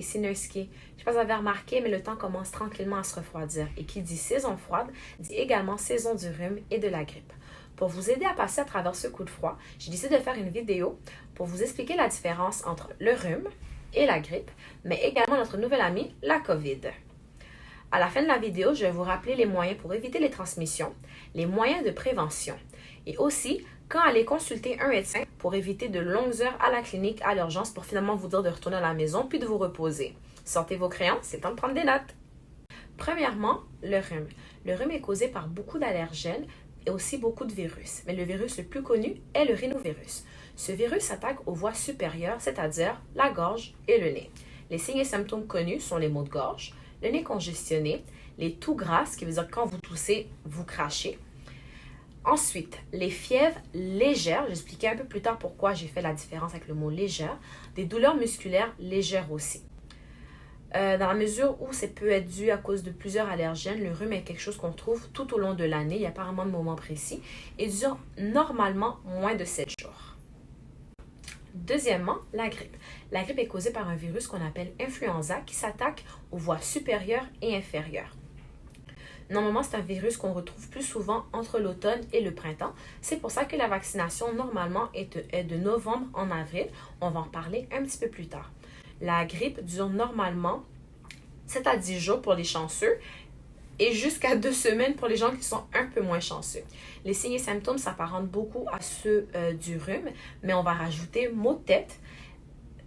ici Nurski. Je ne sais pas si vous avez remarqué, mais le temps commence tranquillement à se refroidir. Et qui dit saison froide, dit également saison du rhume et de la grippe. Pour vous aider à passer à travers ce coup de froid, j'ai décidé de faire une vidéo pour vous expliquer la différence entre le rhume et la grippe, mais également notre nouvelle amie, la COVID. À la fin de la vidéo, je vais vous rappeler les moyens pour éviter les transmissions, les moyens de prévention et aussi quand aller consulter un médecin pour éviter de longues heures à la clinique, à l'urgence pour finalement vous dire de retourner à la maison puis de vous reposer. Sortez vos crayons, c'est le temps de prendre des notes. Premièrement, le rhume. Le rhume est causé par beaucoup d'allergènes et aussi beaucoup de virus. Mais le virus le plus connu est le rhinovirus. Ce virus s'attaque aux voies supérieures, c'est-à-dire la gorge et le nez. Les signes et symptômes connus sont les maux de gorge, le nez congestionné, les toux grasses, qui veut dire que quand vous toussez, vous crachez. Ensuite, les fièvres légères, j'expliquais un peu plus tard pourquoi j'ai fait la différence avec le mot légère, des douleurs musculaires légères aussi. Dans la mesure où ça peut être dû à cause de plusieurs allergènes, le rhume est quelque chose qu'on trouve tout au long de l'année, il n'y a pas vraiment de moment précis, et dure normalement moins de 7 jours. Deuxièmement, la grippe. La grippe est causée par un virus qu'on appelle influenza qui s'attaque aux voies supérieures et inférieures. Normalement, c'est un virus qu'on retrouve plus souvent entre l'automne et le printemps. C'est pour ça que la vaccination, normalement, est de novembre en avril. On va en parler un petit peu plus tard. La grippe dure normalement 7 à 10 jours pour les chanceux et jusqu'à 2 semaines pour les gens qui sont un peu moins chanceux. Les signes et symptômes s'apparentent beaucoup à ceux du rhume, mais on va rajouter maux de tête,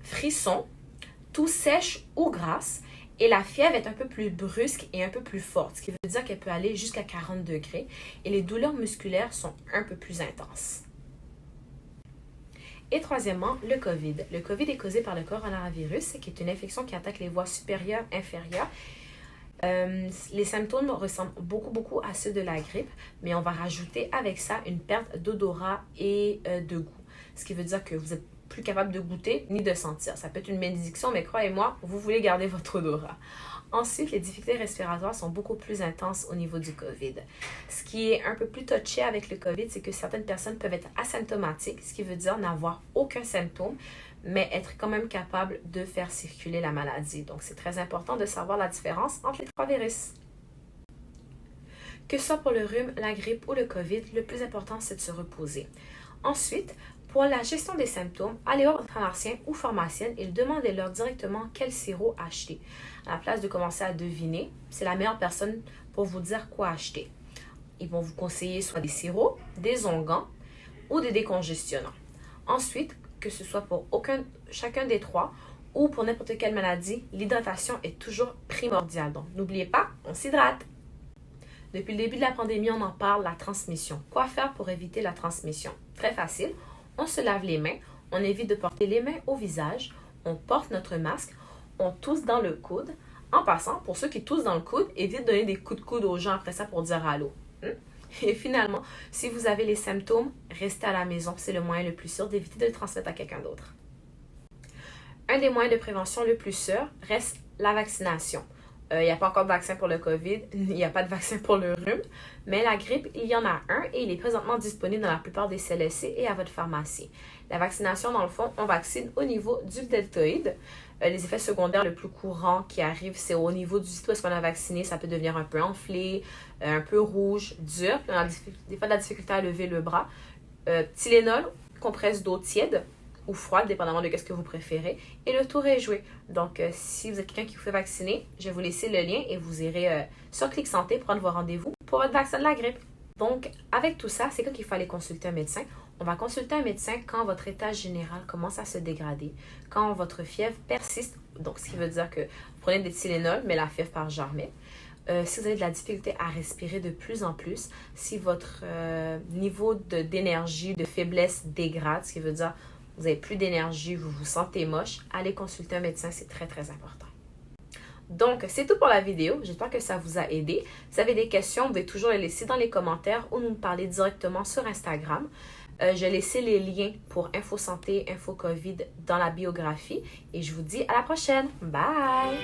frissons, toux sèche ou grasse. Et la fièvre est un peu plus brusque et un peu plus forte, ce qui veut dire qu'elle peut aller jusqu'à 40 degrés. Et les douleurs musculaires sont un peu plus intenses. Et troisièmement, le COVID. Le COVID est causé par le coronavirus, qui est une infection qui attaque les voies supérieures et inférieures. Les symptômes ressemblent beaucoup à ceux de la grippe, mais on va rajouter avec ça une perte d'odorat et de goût. Ce qui veut dire que vous êtes plus capable de goûter ni de sentir. Ça peut être une bénédiction, mais croyez-moi, vous voulez garder votre odorat. Ensuite, les difficultés respiratoires sont beaucoup plus intenses au niveau du COVID. Ce qui est un peu plus touché avec le COVID, c'est que certaines personnes peuvent être asymptomatiques, ce qui veut dire n'avoir aucun symptôme, mais être quand même capable de faire circuler la maladie. Donc, c'est très important de savoir la différence entre les trois virus. Que ce soit pour le rhume, la grippe ou le COVID, le plus important, c'est de se reposer. Ensuite, pour la gestion des symptômes, allez voir votre pharmacien ou pharmacienne et demandez-leur directement quel sirop acheter. À la place de commencer à deviner, c'est la meilleure personne pour vous dire quoi acheter. Ils vont vous conseiller soit des sirops, des onguents ou des décongestionnants. Ensuite, que ce soit pour chacun des trois ou pour n'importe quelle maladie, l'hydratation est toujours primordiale. Donc, n'oubliez pas, on s'hydrate. Depuis le début de la pandémie, on en parle, la transmission. Quoi faire pour éviter la transmission? Très facile. On se lave les mains, on évite de porter les mains au visage, on porte notre masque, on tousse dans le coude. En passant, pour ceux qui toussent dans le coude, évitez de donner des coups de coude aux gens après ça pour dire allô. Et finalement, si vous avez les symptômes, restez à la maison. C'est le moyen le plus sûr d'éviter de le transmettre à quelqu'un d'autre. Un des moyens de prévention le plus sûr reste la vaccination. Il n'y a pas encore de vaccin pour le COVID, il n'y a pas de vaccin pour le rhume, mais la grippe, il y en a un et il est présentement disponible dans la plupart des CLSC et à votre pharmacie. La vaccination, dans le fond, on vaccine au niveau du deltoïde. Les effets secondaires le plus courant qui arrivent, c'est au niveau du site où est-ce qu'on a vacciné, ça peut devenir un peu enflé, un peu rouge, dur, puis on a des fois de la difficulté à lever le bras. Tylenol, compresse d'eau tiède ou froide, dépendamment de ce que vous préférez. Et le tour est joué. Donc, si vous êtes quelqu'un qui vous fait vacciner, je vais vous laisser le lien et vous irez sur Clic Santé prendre vos rendez-vous pour votre vaccin de la grippe. Donc, avec tout ça, c'est quand qu'il faut aller consulter un médecin. On va consulter un médecin quand votre état général commence à se dégrader, quand votre fièvre persiste, donc ce qui veut dire que vous prenez des Tylenol, mais la fièvre part jamais. Si vous avez de la difficulté à respirer de plus en plus, si votre niveau d'énergie, de faiblesse dégrade, ce qui veut dire vous n'avez plus d'énergie, vous vous sentez moche, allez consulter un médecin, c'est très important. Donc, c'est tout pour la vidéo. J'espère que ça vous a aidé. Si vous avez des questions, vous pouvez toujours les laisser dans les commentaires ou nous parler directement sur Instagram. J'ai laissé les liens pour Info Santé, Info COVID dans la biographie. Et je vous dis à la prochaine. Bye!